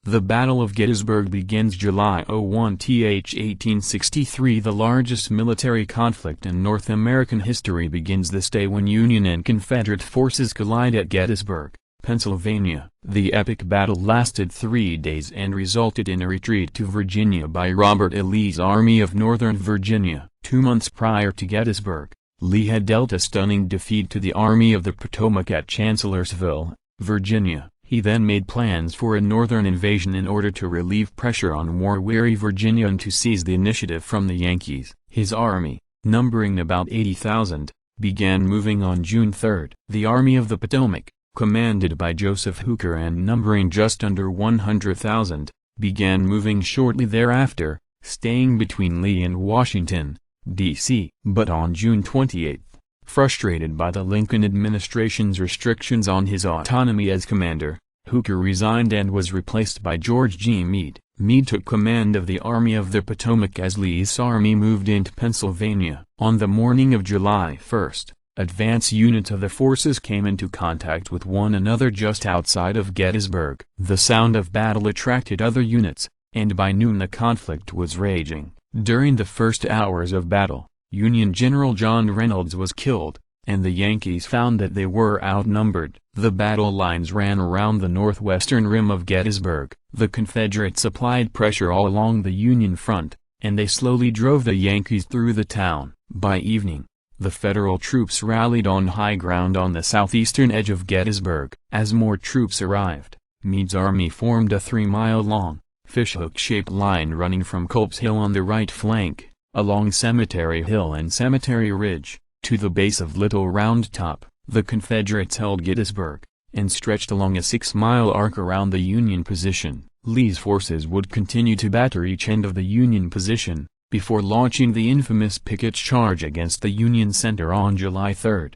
The Battle of Gettysburg begins July 1, 1863. The largest military conflict in North American history begins this day when Union and Confederate forces collide at Gettysburg, Pennsylvania. The epic battle lasted 3 days and resulted in a retreat to Virginia by Robert E. Lee's Army of Northern Virginia. 2 months prior to Gettysburg, Lee had dealt a stunning defeat to the Army of the Potomac at Chancellorsville, Virginia. He then made plans for a northern invasion in order to relieve pressure on war-weary Virginia and to seize the initiative from the Yankees. His army, numbering about 80,000, began moving on June 3. The Army of the Potomac, commanded by Joseph Hooker and numbering just under 100,000, began moving shortly thereafter, staying between Lee and Washington, D.C. But on June 28, frustrated by the Lincoln administration's restrictions on his autonomy as commander, Hooker resigned and was replaced by George G. Meade. Meade took command of the Army of the Potomac as Lee's army moved into Pennsylvania. On the morning of July 1, advance units of the forces came into contact with one another just outside of Gettysburg. The sound of battle attracted other units, and by noon the conflict was raging. During the first hours of battle, Union General John Reynolds was killed, and the Yankees found that they were outnumbered. The battle lines ran around the northwestern rim of Gettysburg. The Confederates applied pressure all along the Union front, and they slowly drove the Yankees through the town. By evening, the Federal troops rallied on high ground on the southeastern edge of Gettysburg. As more troops arrived, Meade's army formed a 3-mile-long, fishhook-shaped line running from Culp's Hill on the right flank, along Cemetery Hill and Cemetery Ridge, to the base of Little Round Top. The Confederates held Gettysburg, and stretched along a 6-mile arc around the Union position. Lee's forces would continue to batter each end of the Union position, before launching the infamous picket charge against the Union center on July 3.